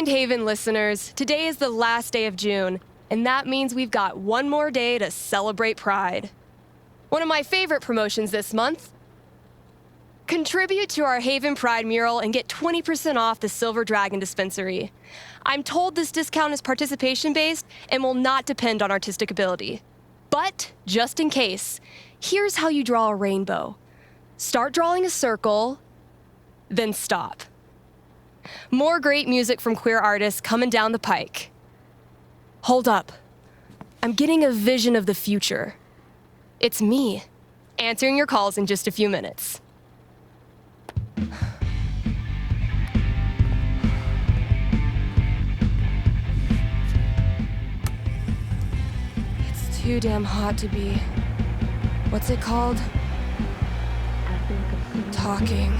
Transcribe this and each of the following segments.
Mind Haven listeners, today is the last day of June, and that means we've got one more day to celebrate Pride. One of my favorite promotions this month. Contribute to our Haven Pride mural and get 20% off the Silver Dragon dispensary. I'm told this discount is participation-based and will not depend on artistic ability. But, just in case, here's how you draw a rainbow. Start drawing a circle, then stop. More great music from queer artists coming down the pike. Hold up. I'm getting a vision of the future. It's me, answering your calls in just a few minutes. It's too damn hot to be... what's it called? Talking.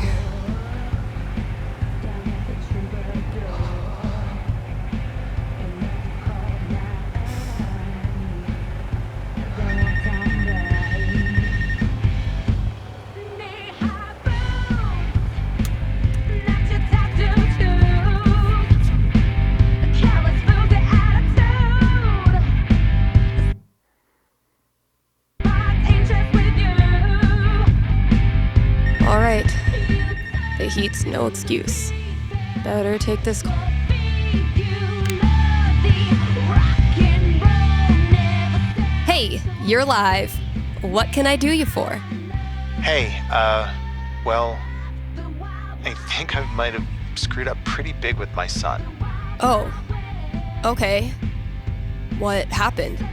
All right. The heat's no excuse. Better take this call. Hey, you're live. What can I do you for? Hey, well, I think I might have screwed up pretty big with my son. Oh, okay. What happened?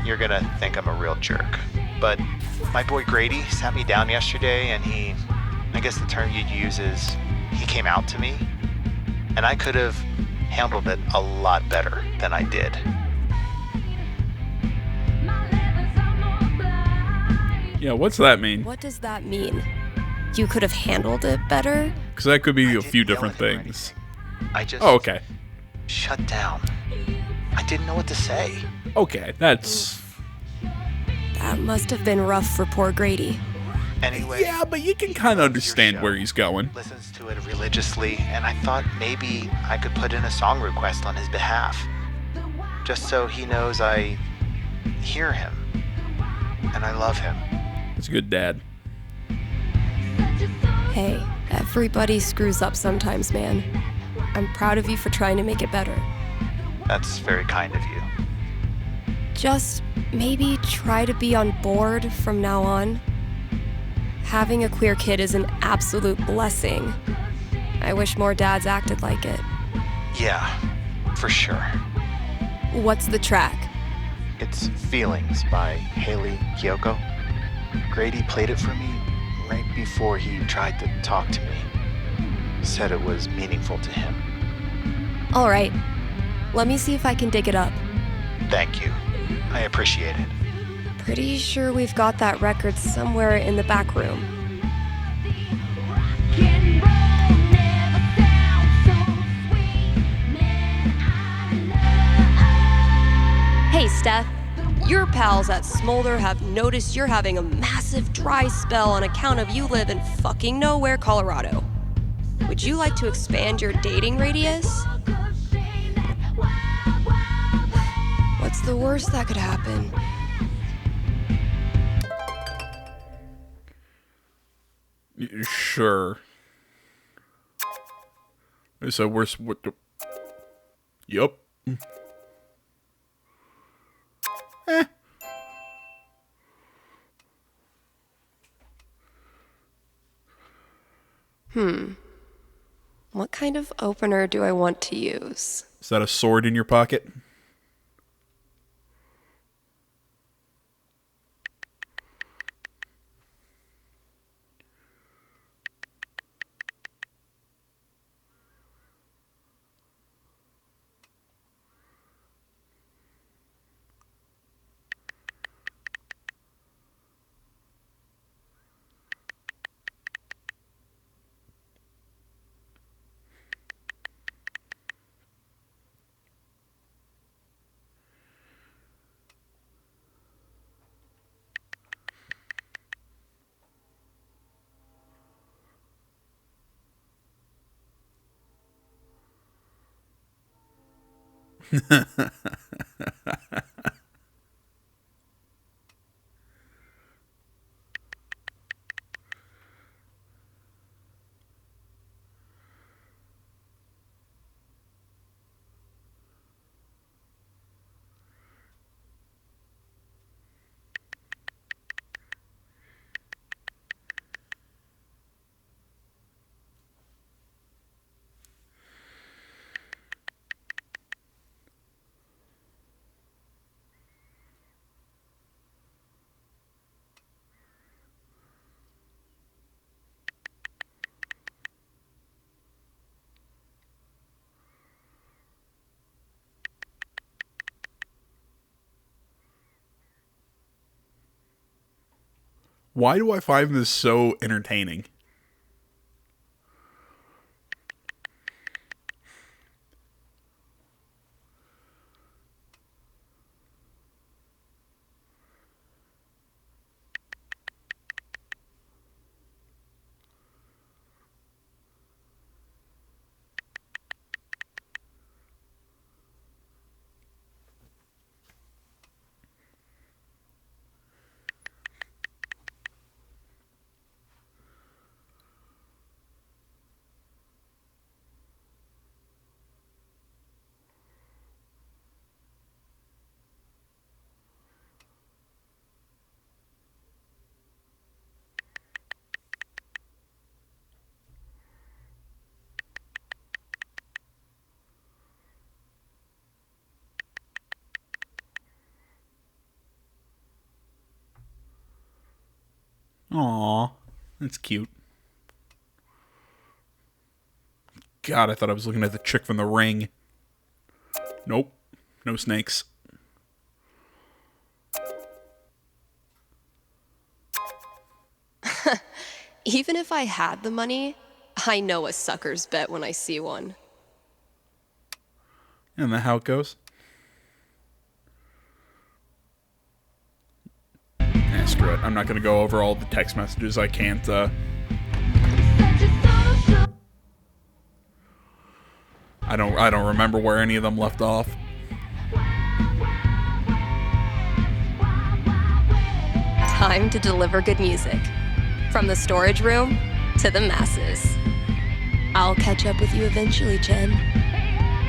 You're gonna think I'm a real jerk, but my boy Grady sat me down yesterday and I guess the term you'd use is, he came out to me, and I could have handled it a lot better than I did. Yeah, what's that mean? What does that mean? You could have handled it better? Because that could be a few different things. I just Oh, okay. shut down. I didn't know what to say. Okay, that's... That must have been rough for poor Grady. Anyway, Yeah, but you can kind of understand where he's going. listens to it religiously, and I thought maybe I could put in a song request on his behalf, just so he knows I hear him and I love him. It's a good dad. Hey, everybody screws up sometimes, man. I'm proud of you for trying to make it better. That's very kind of you. Just maybe try to be on board from now on. Having a queer kid is an absolute blessing. I wish more dads acted like it. Yeah, for sure. What's the track? It's Feelings by Haley Kiyoko. Grady played it for me right before he tried to talk to me. Said it was meaningful to him. All right, let me see if I can dig it up. Thank you. I appreciate it. Pretty sure we've got that record somewhere in the back room. Hey, Steph. Your pals at Smolder have noticed you're having a massive dry spell on account of you live in fucking nowhere, Colorado. Would you like to expand your dating radius? What's the worst that could happen? Sure. So what the... Yup. What kind of opener do I want to use? Is that a sword in your pocket? Why do I find this so entertaining? Aw, that's cute. God, I thought I was looking at the chick from The Ring. Nope, no snakes. Even if I had the money, I know a sucker's bet when I see one. Isn't that how it goes? Screw it. I'm not going to go over all the text messages. I can't, I don't remember where any of them left off. Time to deliver good music. From the storage room to the masses. I'll catch up with you eventually, Jen.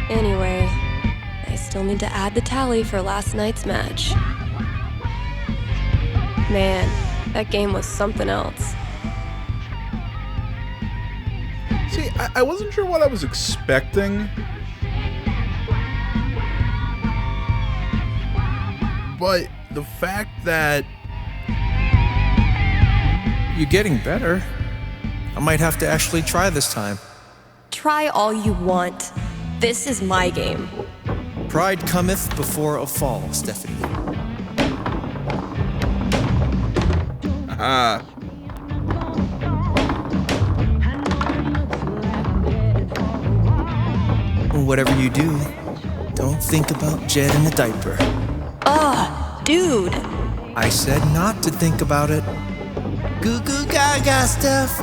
Anyway, I still need to add the tally for last night's match. Man, that game was something else. See, I wasn't sure what I was expecting. But the fact that... You're getting better. I might have to actually try this time. Try all you want. This is my game. Pride cometh before a fall, Stephanie. Whatever you do, don't think about Jed in a diaper. Dude. I said not to think about it. Goo goo gaga stuff.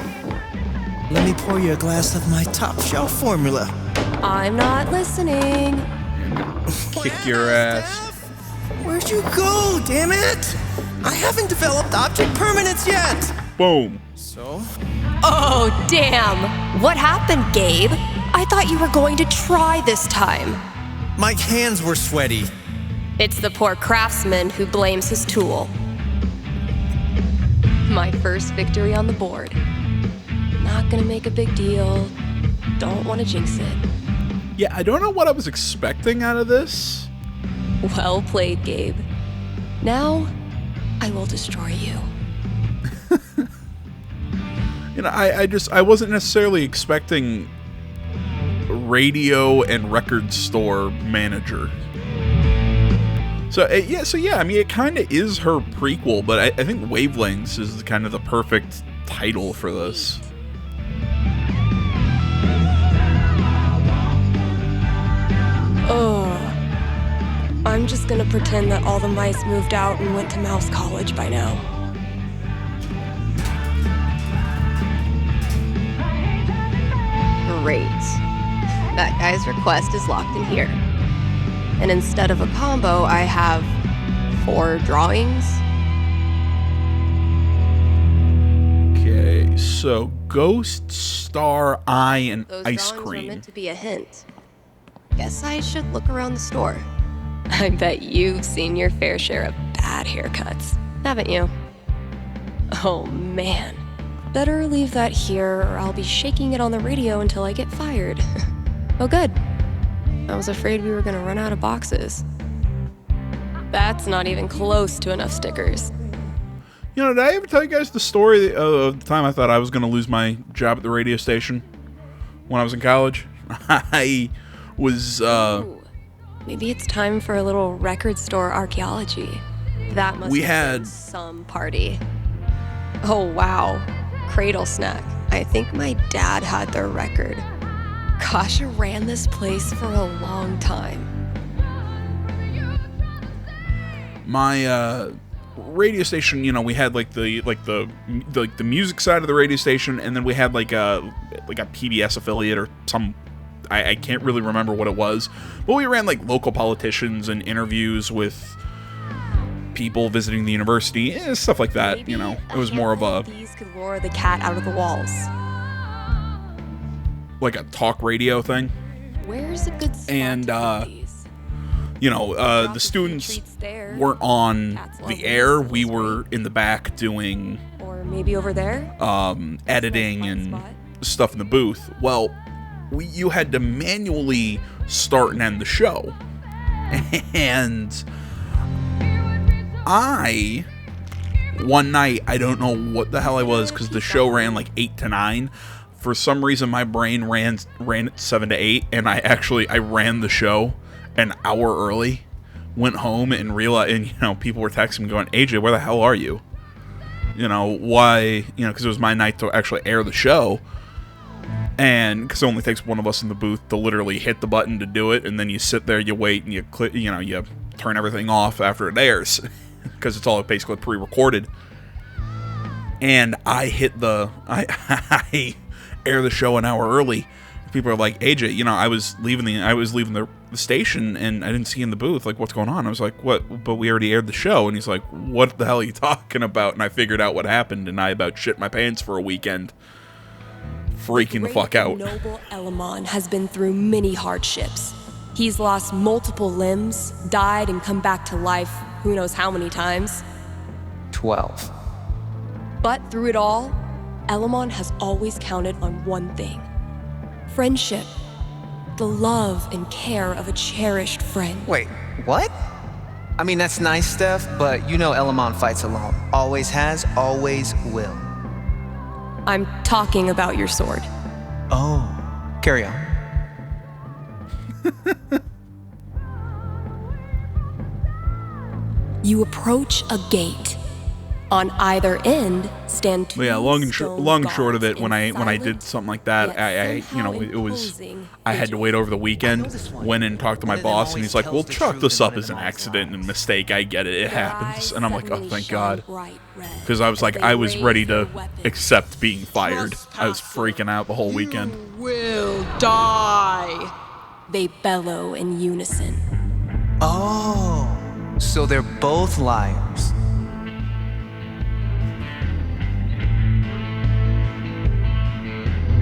Let me pour you a glass of my top shelf formula. I'm not listening. Kick your ass. Where'd you go, damn it? I haven't developed object permanence yet. Boom. So? Oh, damn. What happened, Gabe? I thought you were going to try this time. My hands were sweaty. It's the poor craftsman who blames his tool. My first victory on the board. Not gonna make a big deal. Don't want to jinx it. Yeah, I don't know what I was expecting out of this. Well played, Gabe. Now, I will destroy you. You know, I wasn't necessarily expecting radio and record store manager. So yeah, I mean, it kind of is her prequel, but I think Wavelengths is kind of the perfect title for this. Oh, I'm just gonna pretend that all the mice moved out and went to Mouse College by now. Great. That guy's request is locked in here. And instead of a combo, I have 4 drawings. Okay, so ghost, star, eye, and Those ice drawings were cream. meant to be a hint. Guess I should look around the store. I bet you've seen your fair share of bad haircuts, haven't you? Oh man. Better leave that here or I'll be shaking it on the radio until I get fired. Oh good. I was afraid we were gonna run out of boxes. That's not even close to enough stickers. You know, did I ever tell you guys the story of the time I thought I was going to lose my job at the radio station when I was in college? I was, Ooh, maybe it's time for a little record store archaeology. That must We have had- been some party. Oh wow, Cradle Snack. I think my dad had their record. Kasha ran this place for a long time. my radio station, you know, we had like the music side of the radio station, and then we had like a PBS affiliate or some, I can't really remember what it was, but we ran like local politicians and interviews with people visiting the university, stuff like that. Maybe You know, it was more of a these could lure the cat out of the walls. like a talk radio thing. Where's a good spot And, to put these? You know, Drop a the few students treats there. weren't on Cats love the air. these, We that's were great. in the back doing Or maybe over there? editing fun and spot. stuff in the booth. Well, you had to manually start and end the show. And one night, I don't know what the hell I was, because the show ran like 8 to 9. For some reason, my brain ran at 7 to 8, and I ran the show an hour early. Went home and realized, and you know, people were texting me going, "AJ, where the hell are you? You know, why?" You know, because it was my night to actually air the show, and because it only takes one of us in the booth to literally hit the button to do it, and then you sit there, you wait, and you click, you know, you turn everything off after it airs, because it's all basically pre-recorded. And I air the show an hour early. People are like, "AJ, you know, I was leaving the station and I didn't see you in the booth. Like, what's going on?" I was like, "What? But we already aired the show." And he's like, "What the hell are you talking about?" And I figured out what happened, and I about shit my pants for a weekend, freaking the fuck out. Noble Elamon has been through many hardships. He's lost multiple limbs, died and come back to life who knows how many times. 12. But through it all, Elamon has always counted on one thing: friendship. The love and care of a cherished friend. Wait, what? I mean, that's nice stuff, but you know Elamon fights alone. Always has, always will. I'm talking about your sword. Oh, carry on. You approach a gate. On either end stand two But yeah, long and stone short of it, gods when I in did silent, something like that, yet I you know, somehow it was, imposing I had to wait over the weekend, went in and talked to my boss, and he's like, "We'll chalk this up as an accident and mistake. I get it, it happens." And I'm like, "Oh, thank God," because I was like, I was ready to accept being fired. I was freaking out the whole weekend. Will die. They bellow in unison. Oh, so they're both liars.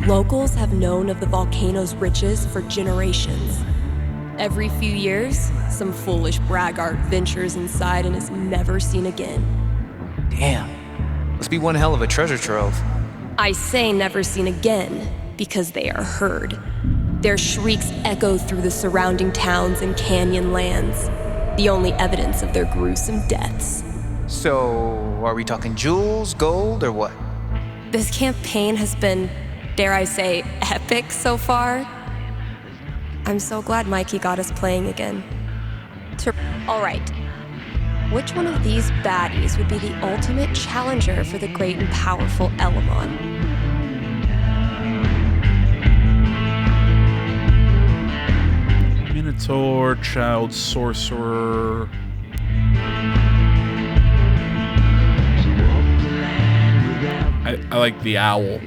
Locals have known of the volcano's riches for generations. Every few years, some foolish braggart ventures inside and is never seen again. Damn. Must be one hell of a treasure trove. I say never seen again because they are heard. Their shrieks echo through the surrounding towns and canyon lands, the only evidence of their gruesome deaths. So, are we talking jewels, gold, or what? This campaign has been, dare I say, epic so far. I'm so glad Mikey got us playing again. All right. Which one of these baddies would be the ultimate challenger for the great and powerful Elamon? Minotaur, child sorcerer. I like the owl.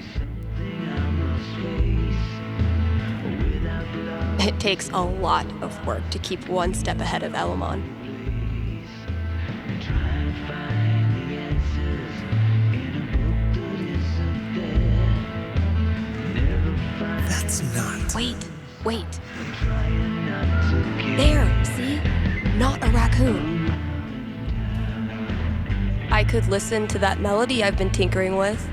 It takes a lot of work to keep one step ahead of Elamon. That's not. Wait. There, see? Not a raccoon. I could listen to that melody I've been tinkering with.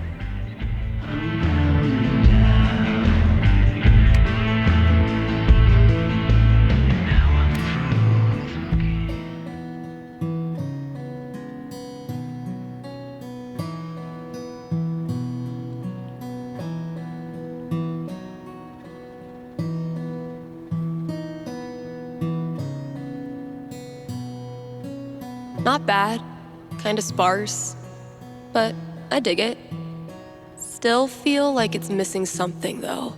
Not bad, kinda sparse, but I dig it. Still feel like it's missing something though.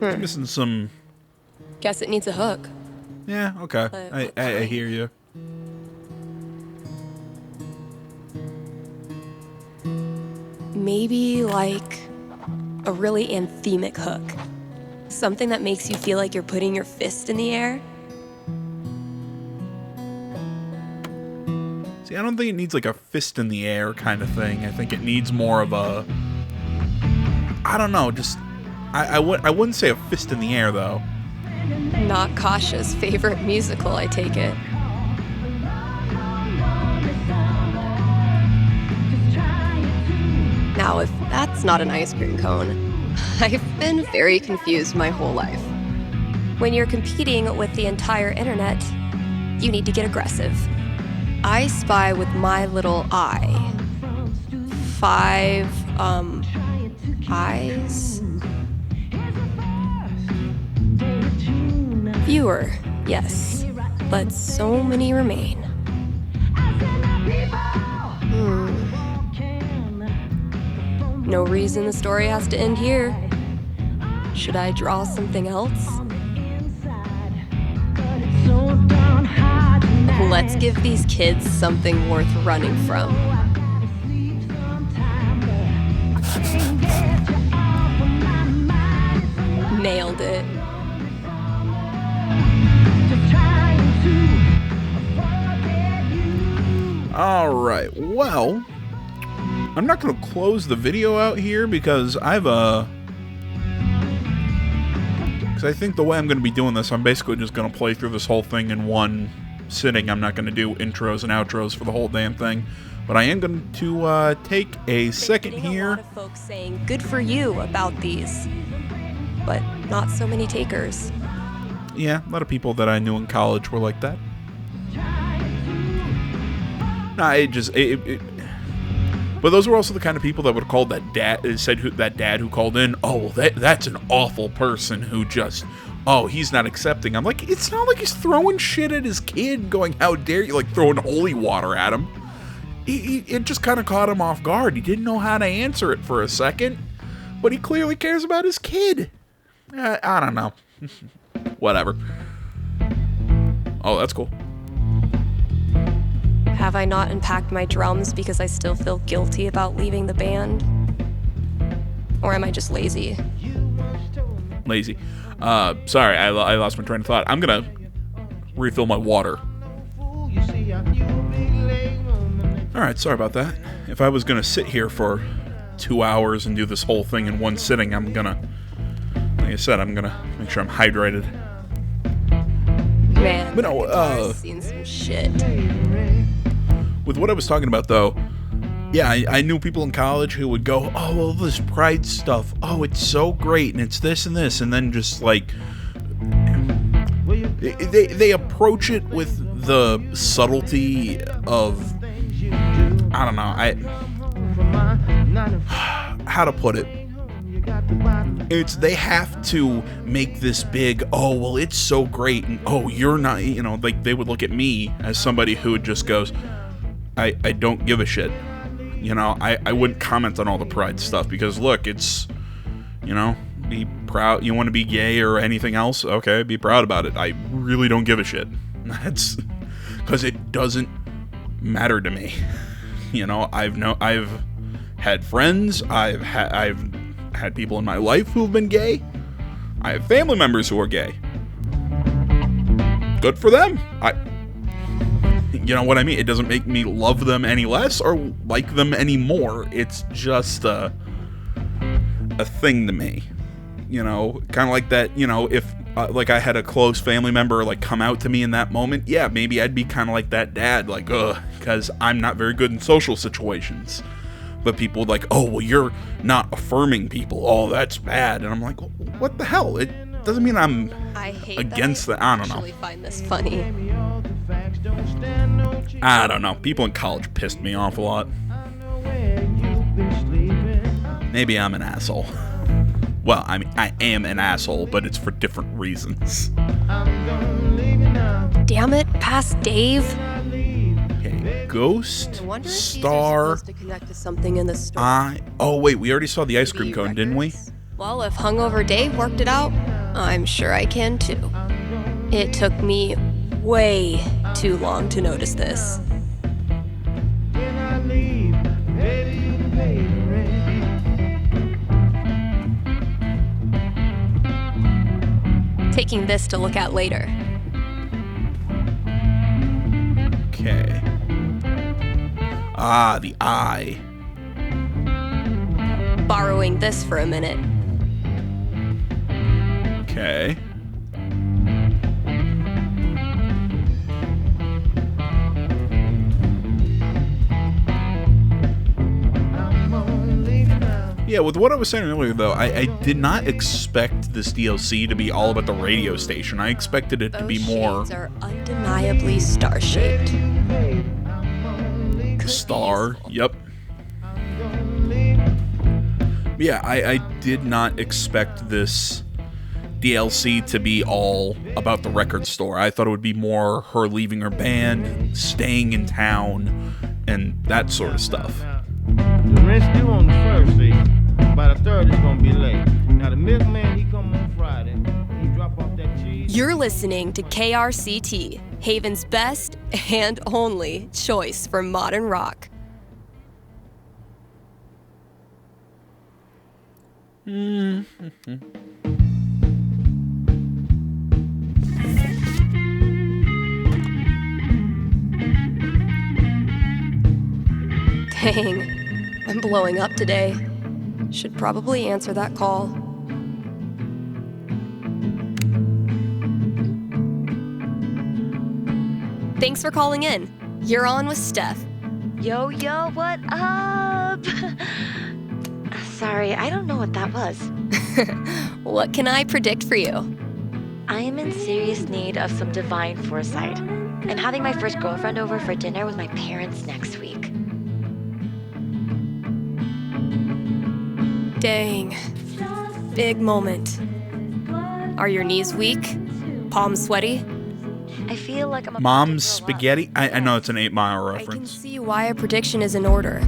It's missing some. Guess it needs a hook. Yeah, okay. I hear you. Maybe like a really anthemic hook. Something that makes you feel like you're putting your fist in the air. See, I don't think it needs like a fist in the air kind of thing. I think it needs more of a. I don't know, just. I wouldn't say a fist in the air though. Not Kasha's favorite musical, I take it. Now, if that's not an ice cream cone, I've been very confused my whole life. When you're competing with the entire internet, you need to get aggressive. I spy with my little eye. 5, eyes? Fewer, yes, but so many remain. No reason the story has to end here. Should I draw something else? Let's give these kids something worth running from. Nailed it. Alright, well, I'm not going to close the video out here because because I think the way I'm going to be doing this, I'm basically just going to play through this whole thing in one sitting. I'm not going to do intros and outros for the whole damn thing. But I am going to take a second here. A lot of folks saying good for you about these, but not so many takers. Yeah, a lot of people that I knew in college were like that. Nah, but those were also the kind of people that would have called that dad who called in, oh, well, that's an awful person who just, oh, he's not accepting. I'm like, it's not like he's throwing shit at his kid going, how dare you, like throwing holy water at him. It just kind of caught him off guard. He didn't know how to answer it for a second, but he clearly cares about his kid. I don't know. Whatever. Oh, that's cool. Have I not unpacked my drums because I still feel guilty about leaving the band? Or am I just lazy? Lazy. Sorry, I lost my train of thought. I'm gonna refill my water. Alright, sorry about that. If I was gonna sit here for 2 hours and do this whole thing in one sitting, like I said, I'm gonna make sure I'm hydrated. Man, but no, I've seen some shit. With what I was talking about, though, yeah, I knew people in college who would go, oh, well, this Pride stuff, oh, it's so great, and it's this and this, and then just, like, they approach it with the subtlety of, I don't know, how to put it. They have to make this big, oh, well, it's so great, and oh, you're not, like, they would look at me as somebody who just goes, I don't give a shit. I wouldn't comment on all the Pride stuff because, look, it's, be proud. You want to be gay or anything else? Okay, be proud about it. I really don't give a shit. That's because it doesn't matter to me. You know, I've had friends, I've had people in my life who've been gay. I have family members who are gay. Good for them. You know what I mean? It doesn't make me love them any less or like them any more. It's just a thing to me. You know, kind of like that, you know, if like I had a close family member like come out to me in that moment, yeah, maybe I'd be kind of like that dad, like, because I'm not very good in social situations. But people would like, oh, well, you're not affirming people. Oh, that's bad. And I'm like, what the hell? It doesn't mean I'm against that. I don't know. I find this funny. I don't know. People in college pissed me off a lot. Maybe I'm an asshole. Well, I mean, I am an asshole, but it's for different reasons. Damn it, past Dave. Okay, Ghost, No wonder Star, to connect to something in the story. oh wait, we already saw the ice cream cone, didn't we? Well, if hungover Dave worked it out, I'm sure I can too. It took me way too long to notice this. Taking this to look at later. Okay. Ah, the eye. Borrowing this for a minute. Okay. Yeah, with what I was saying earlier, though, I did not expect this DLC to be all about the radio station. I expected it to be more... Those shades are undeniably star-shaped. Star, yep. Yeah, I did not expect this DLC to be all about the record store. I thought it would be more her leaving her band, staying in town, and that sort of stuff. The rent's due on the first, see. By the third, it's gonna be late. Now the milkman, he come on Friday. He drop off that cheese. You're listening to KRCT, Haven's best and only choice for modern rock. Dang, I'm blowing up today. Should probably answer that call. Thanks for calling in. You're on with Steph. Yo, what up? Sorry, I don't know what that was. What can I predict for you? I am in serious need of some divine foresight. I'm having my first girlfriend over for dinner with my parents next week. Dang. Big moment. Are your knees weak? Palms sweaty? I feel like I'm Mom's Spaghetti? I know it's an 8 Mile I can reference. see why a prediction is in order.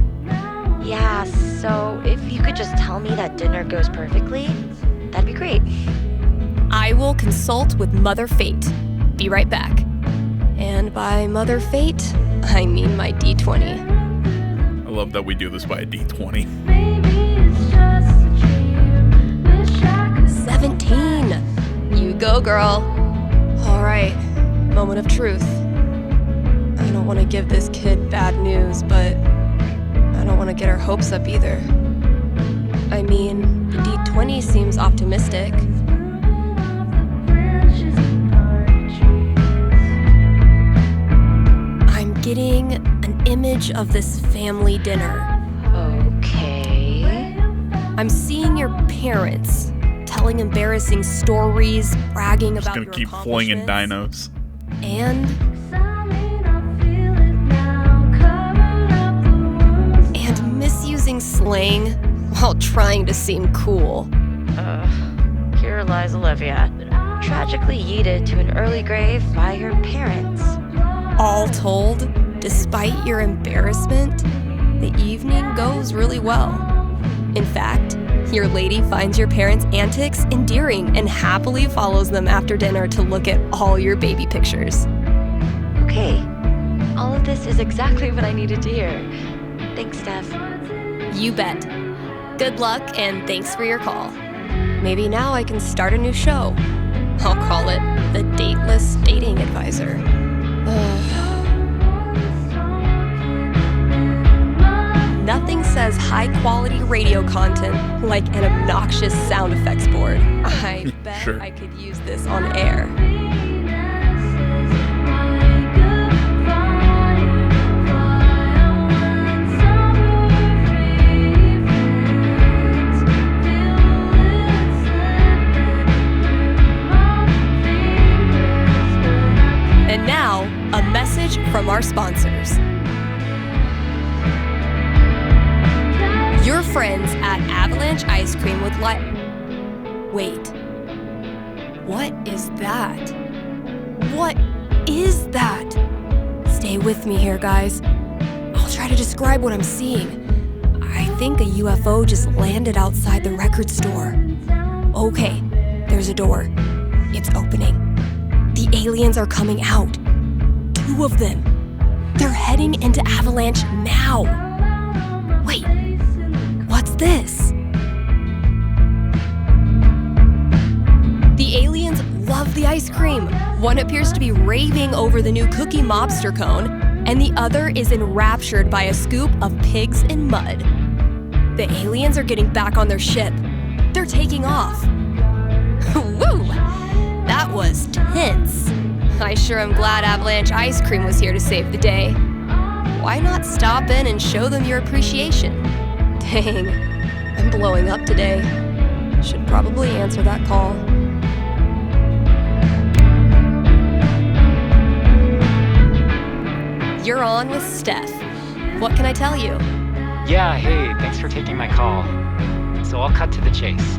Yeah, so if you could just tell me that dinner goes perfectly, that'd be great. I will consult with Mother Fate. Be right back. And by Mother Fate, I mean my D20. I love that we do this by a D20. 17. You go, girl. All right, moment of truth. I don't want to give this kid bad news, but I don't want to get her hopes up either. I mean, the D20 seems optimistic. I'm getting an image of this family dinner. Okay. I'm seeing your parents telling embarrassing stories, bragging Just about gonna your keep flinging accomplishments, dinos. and misusing slang while trying to seem cool. Here lies Olivia, tragically yeeted to an early grave by her parents. All told, despite your embarrassment, the evening goes really well. In fact, your lady finds your parents' antics endearing and happily follows them after dinner to look at all your baby pictures. Okay, All of this is exactly what I needed to hear. Thanks, Steph. You bet. Good luck, and thanks for your call. Maybe now I can start a new show. I'll call it The Dateless Dating Advisor. Nothing says high-quality radio content like an obnoxious sound effects board. I bet Sure. I could use this on air. And now, a message from our sponsors. Your friends at Avalanche Ice Cream would like... Wait. What is that? What is that? Stay with me here, guys. I'll try to describe what I'm seeing. I think a UFO just landed outside the record store. Okay, there's a door. It's opening. The aliens are coming out. 2 of them. They're heading into Avalanche now. Wait, what's this? The aliens love the ice cream. One appears to be raving over the new Cookie Mobster cone, and the other is enraptured by a scoop of pigs in mud. The aliens are getting back on their ship. They're taking off. Woo! That was tense. I sure am glad Avalanche Ice Cream was here to save the day. Why not stop in and show them your appreciation? Dang, I'm blowing up today. Should probably answer that call. You're on with Steph. What can I tell you? Yeah, hey, thanks for taking my call. So I'll cut to the chase.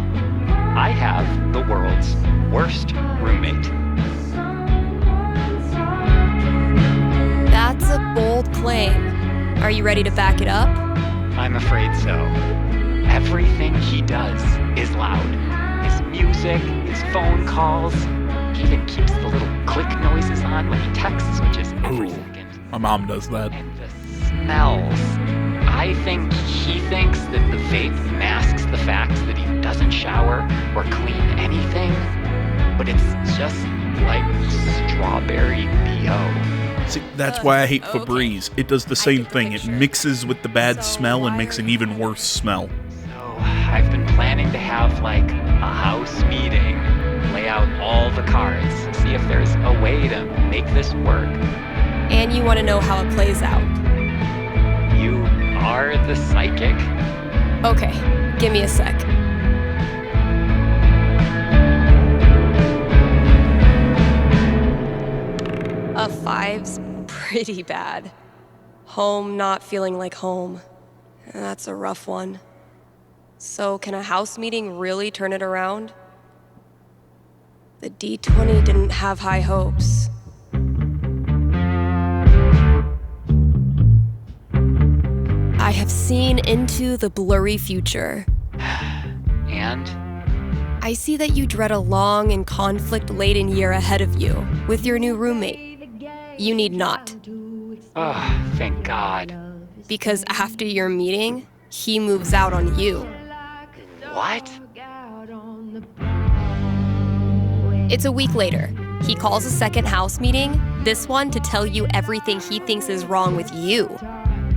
I have the world's worst roommate. That's a bold claim. Are you ready to back it up? I'm afraid so. Everything he does is loud. His music, his phone calls. He even keeps the little click noises on when he texts, which is every Ooh, second. my mom does that. And the smells. I think he thinks that the vape masks the fact that he doesn't shower or clean anything, but it's just like strawberry BO. See, that's why I hate Okay. Febreze. It does the same get the thing. It picture. mixes with the bad So smell and why makes are an even worse smell. So I've been planning to have like a house meeting, lay out all the cards, see if there's a way to make this work. And you want to know how it plays out. You are the psychic? Okay, give me a sec. A 5's pretty bad. Home not feeling like home. That's a rough one. So can a house meeting really turn it around? The D20 didn't have high hopes. I have seen into the blurry future. And? I see that you dread a long and conflict-laden year ahead of you with your new roommate. You need not, Oh, thank God. because after your meeting, he moves out on you. What? It's a week later. He calls a second house meeting, this one to tell you everything he thinks is wrong with you.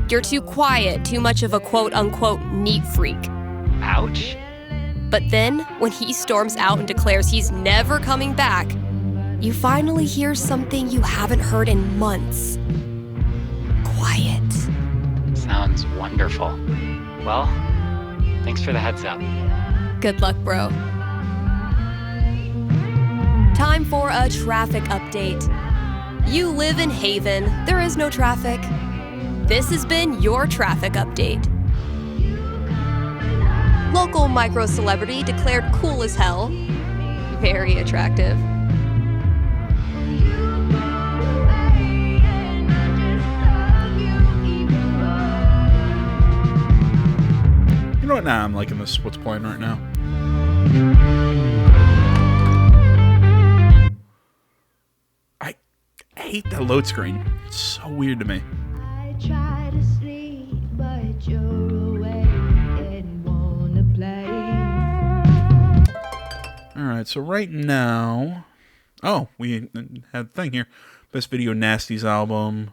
You're too quiet, too much of a quote-unquote neat freak. Ouch. But then, when he storms out and declares he's never coming back, you finally hear something you haven't heard in months. Quiet. Sounds wonderful. Well, thanks for the heads up. Good luck, bro. Time for a traffic update. You live in Haven. There is no traffic. This has been your traffic update. Local micro-celebrity declared cool as hell. Very attractive. You know what? Nah, I'm liking this. What's playing right now? I hate that that load screen. It's so weird to me. I try to sleep, but you're awake and wanna play. Alright, so right now... Oh, we had a thing here. Best Video Nasties album.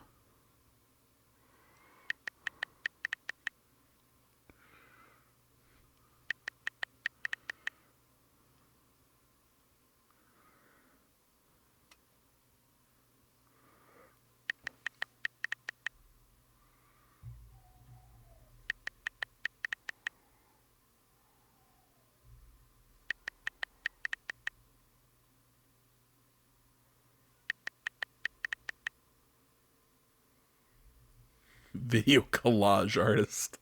Video collage artist.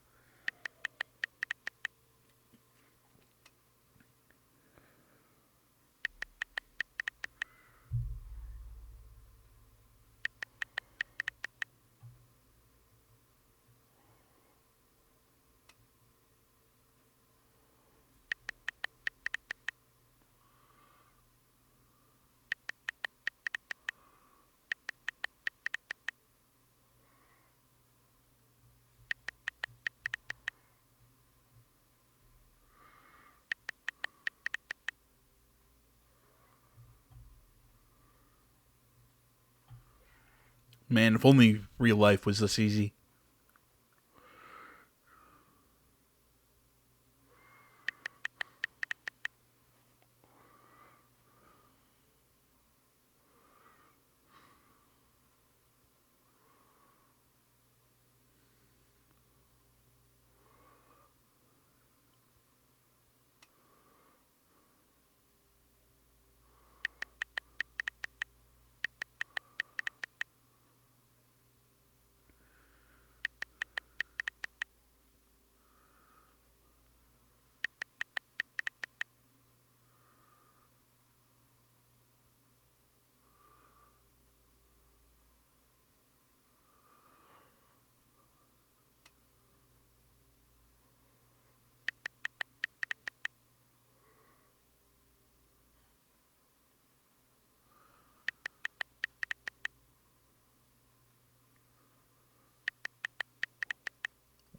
Man, if only real life was this easy.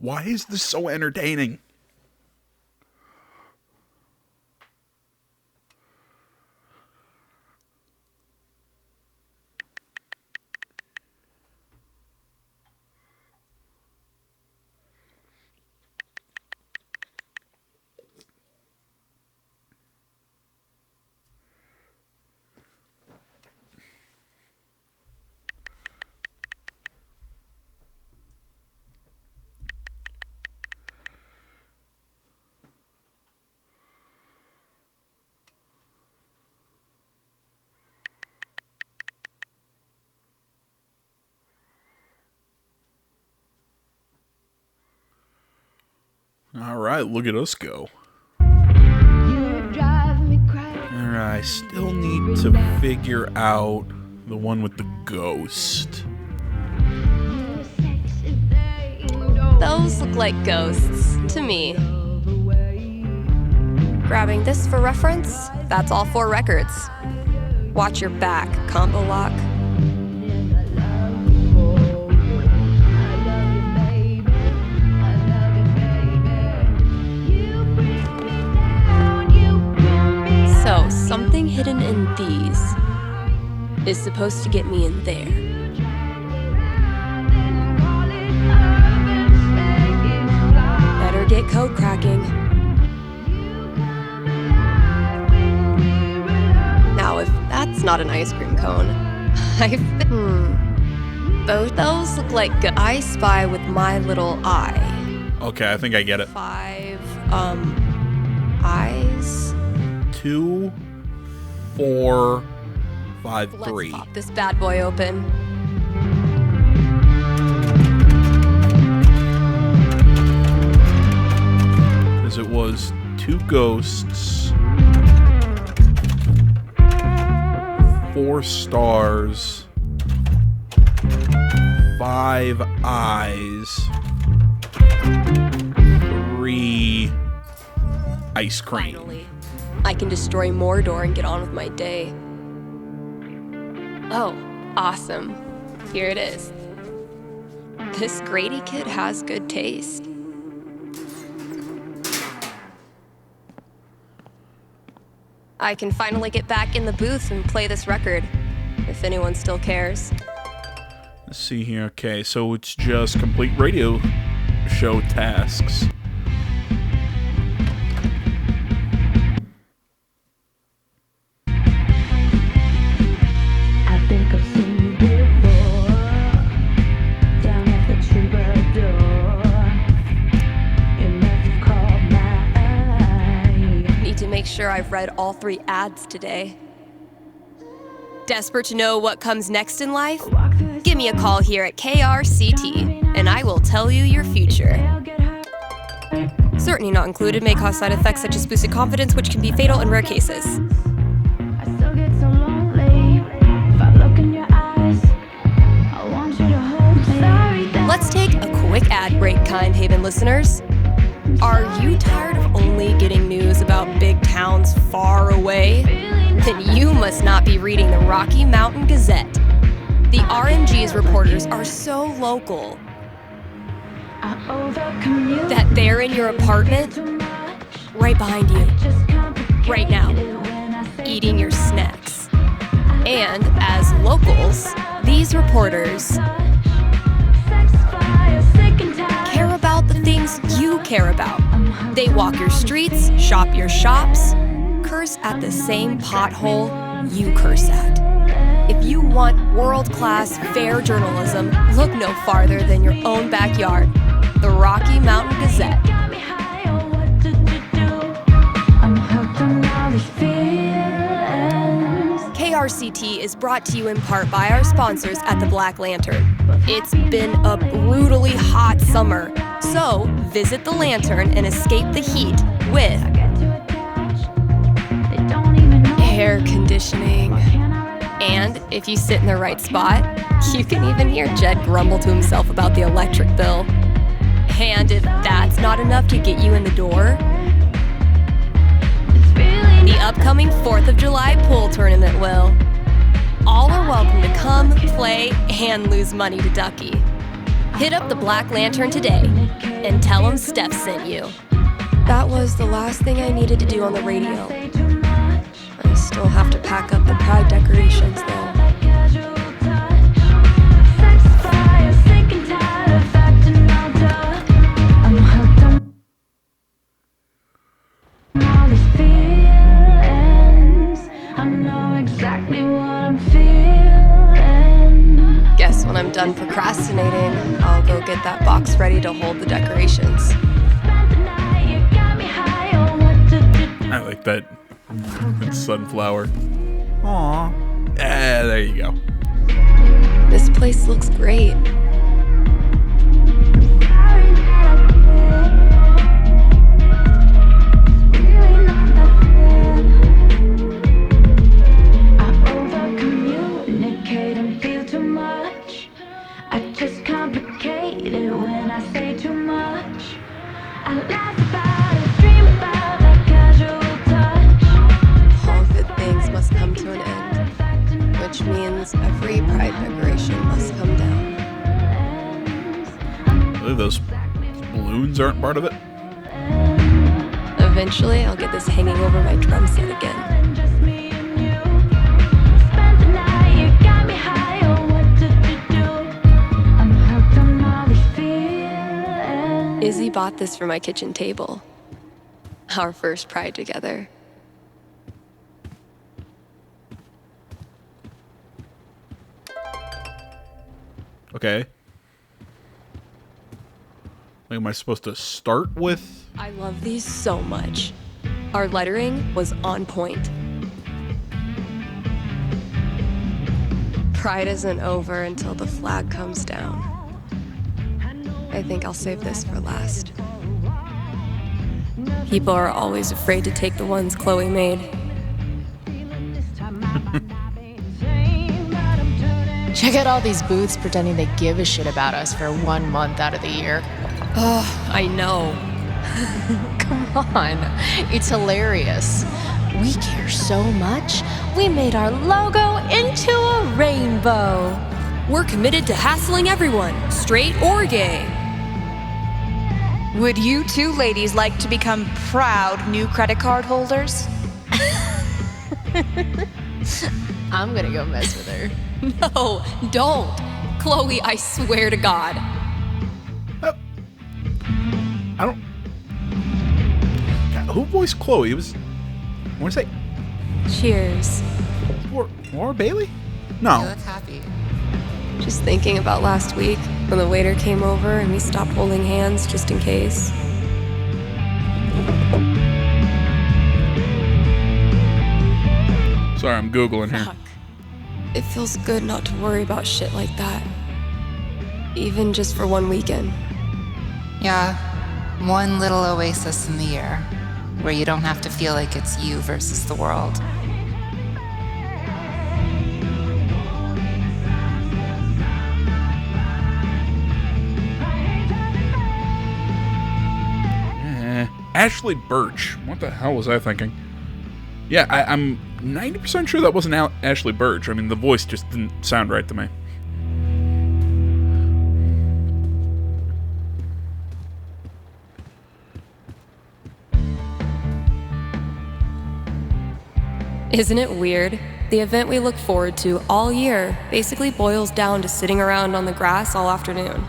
Why is this so entertaining? Alright, look at us go. Alright, I still need to figure out the one with the ghost. Those look like ghosts to me. Grabbing this for reference, that's all 4 records. Watch your back, combo lock. So, something hidden in these is supposed to get me in there. Better get code cracking. Now, if that's not an ice cream cone, both those look like I spy with my little eye. Okay, I think I get it. 5, eyes. 2, 4, 5, 3. Let's pop this bad boy open. Because it was 2 ghosts, 4 stars, 5 eyes, 3 ice cream. Finally, I can destroy Mordor and get on with my day. Oh, awesome. Here it is. This Grady kid has good taste. I can finally get back in the booth and play this record, if anyone still cares. Let's see here. Okay, so it's just complete radio show tasks. I think I've seen you before, down at the troubadour. It must have caught my eye. Need to make sure I've read all 3 ads today. Desperate to know what comes next in life? Give me a call here at KRCT, and I will tell you your future. Certainty not included may cause side effects such as boosted confidence, which can be fatal in rare cases. I still get so lonely if I look in your eyes. I want you to hold me. Sorry that Let's take a quick ad break, Kind Haven listeners. Are you tired of only getting news about big towns far away? Then you must not be reading the Rocky Mountain Gazette. The RMG's reporters are so local I overcommute that they're in your apartment, too much. right behind you, Just complicate right now, it when I say eating your snacks. And as locals, these reporters sex fire, sick and tired. care about the things you care about. They walk your streets, shop your shops, curse at the same pothole you curse at. If you want world-class, fair journalism, look no farther than your own backyard. The Rocky Mountain Gazette. Got me high on what to do. I'm hooked on all these feelings. KRCT is brought to you in part by our sponsors at the Black Lantern. It's been a brutally hot summer, so visit the Lantern and escape the heat with Get too attached. They don't even know air conditioning. And if you sit in the right spot, you can even hear Jed grumble to himself about the electric bill. And if that's not enough to get you in the door, it's really the upcoming 4th of July pool tournament will. All are welcome to come, play, and lose money to Ducky. Hit up the Black Lantern today and tell them Steph sent you. That was the last thing I needed to do on the radio. say too much. I still have to pack up the pride decorations, though. Casual touch. Sex fire, sick and tired of acting all tough. I'm hooked on all these feelings. I know exactly what I'm feeling. Guess when I'm done procrastinating, I'll go get that box ready to hold the decorations. Spent the night, you got me high on what to do. I like that. It's sunflower. Aw. There you go. This place looks great. Sorry that I did. Really not that bad. I overcommunicate and feel too much. I just complicate it when I say too much. I laugh about it, dream about that casual touch. All good things must come to an end, which means every pride decoration must come down. Really, those balloons aren't part of it? Eventually, I'll get this hanging over my drum set again. Just me and you. Spent the night, you got me high on what to do. I'm hooked on all these feelings. Izzy bought this for my kitchen table. Our first pride together. Okay. Like, am I supposed to start with? I love these so much. Our lettering was on point. Pride isn't over until the flag comes down. I think I'll save this for last. People are always afraid to take the ones Chloe made. Check out all these booths pretending they give a shit about us for 1 month out of the year. Oh, I know. Come on, it's hilarious. We care so much, we made our logo into a rainbow. we're committed to hassling everyone, straight or gay. Would you two ladies like to become proud new credit card holders? I'm gonna go mess with her. No, don't. Chloe, I swear to God. I don't. God, who voiced Chloe? It was. I want to say. Cheers. Laura Bailey? No. You look happy. Just thinking about last week when the waiter came over and we stopped holding hands just in case. Sorry, I'm Googling here. Fuck. It feels good not to worry about shit like that. Even just for one weekend. Yeah, one little oasis in the year where you don't have to feel like it's you versus the world. Ashley Birch. What the hell was I thinking? Yeah, I'm 90% sure that wasn't Ashley Birch. I mean, the voice just didn't sound right to me. Isn't it weird? The event we look forward to all year basically boils down to sitting around on the grass all afternoon.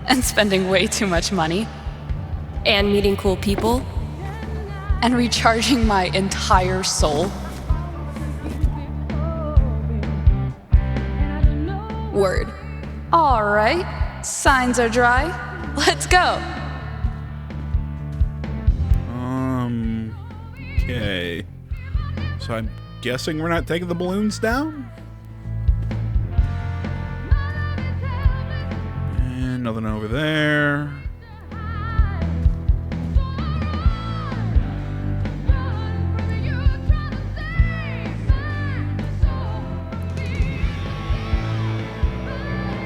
And spending way too much money. And meeting cool people. And recharging my entire soul. Word. All right, signs are dry. Let's go. Okay. So I'm guessing we're not taking the balloons down? And nothing over there.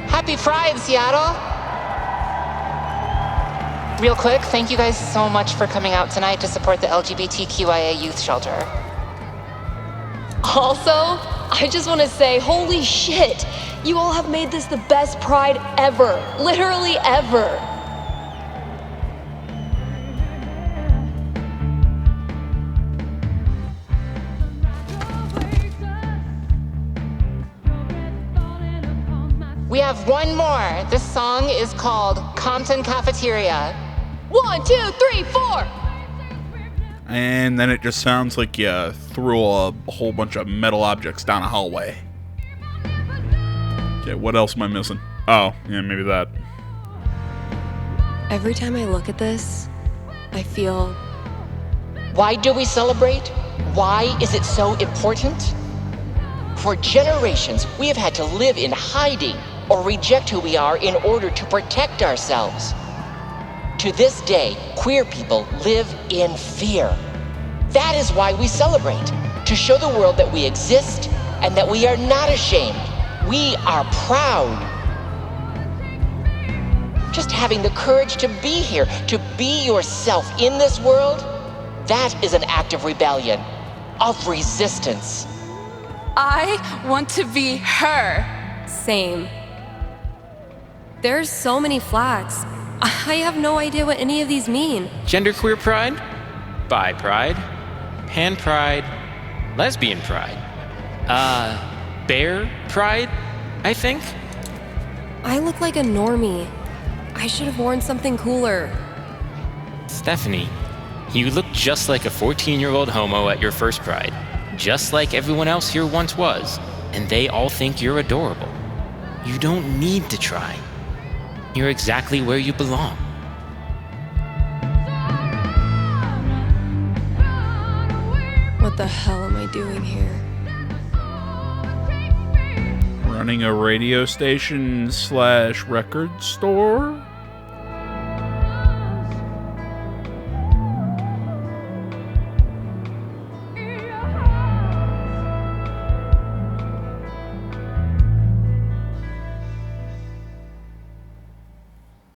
Happy Pride, Seattle! Real quick, thank you guys so much for coming out tonight to support the LGBTQIA youth shelter. Also, I just want to say, holy shit! You all have made this the best Pride ever. Literally ever. We have one more. This song is called Compton Cafeteria. 1, 2, 3, 4! And then it just sounds like you threw a whole bunch of metal objects down a hallway. Okay, what else am I missing? Oh, yeah, maybe that. Every time I look at this, I feel... Why do we celebrate? Why is it so important? For generations, we have had to live in hiding or reject who we are in order to protect ourselves. To this day, queer people live in fear. That is why we celebrate, to show the world that we exist and that we are not ashamed. We are proud. Just having the courage to be here, to be yourself in this world, that is an act of rebellion, of resistance. I want to be her. Same. There's so many flags. I have no idea what any of these mean. Genderqueer pride, bi pride, pan pride, lesbian pride, bear pride, I think. I look like a normie. I should have worn something cooler. Stephanie, you look just like a 14-year-old homo at your first pride, just like everyone else here once was, and they all think you're adorable. You don't need to try. You're exactly where you belong. What the hell am I doing here? Running a radio station / record store?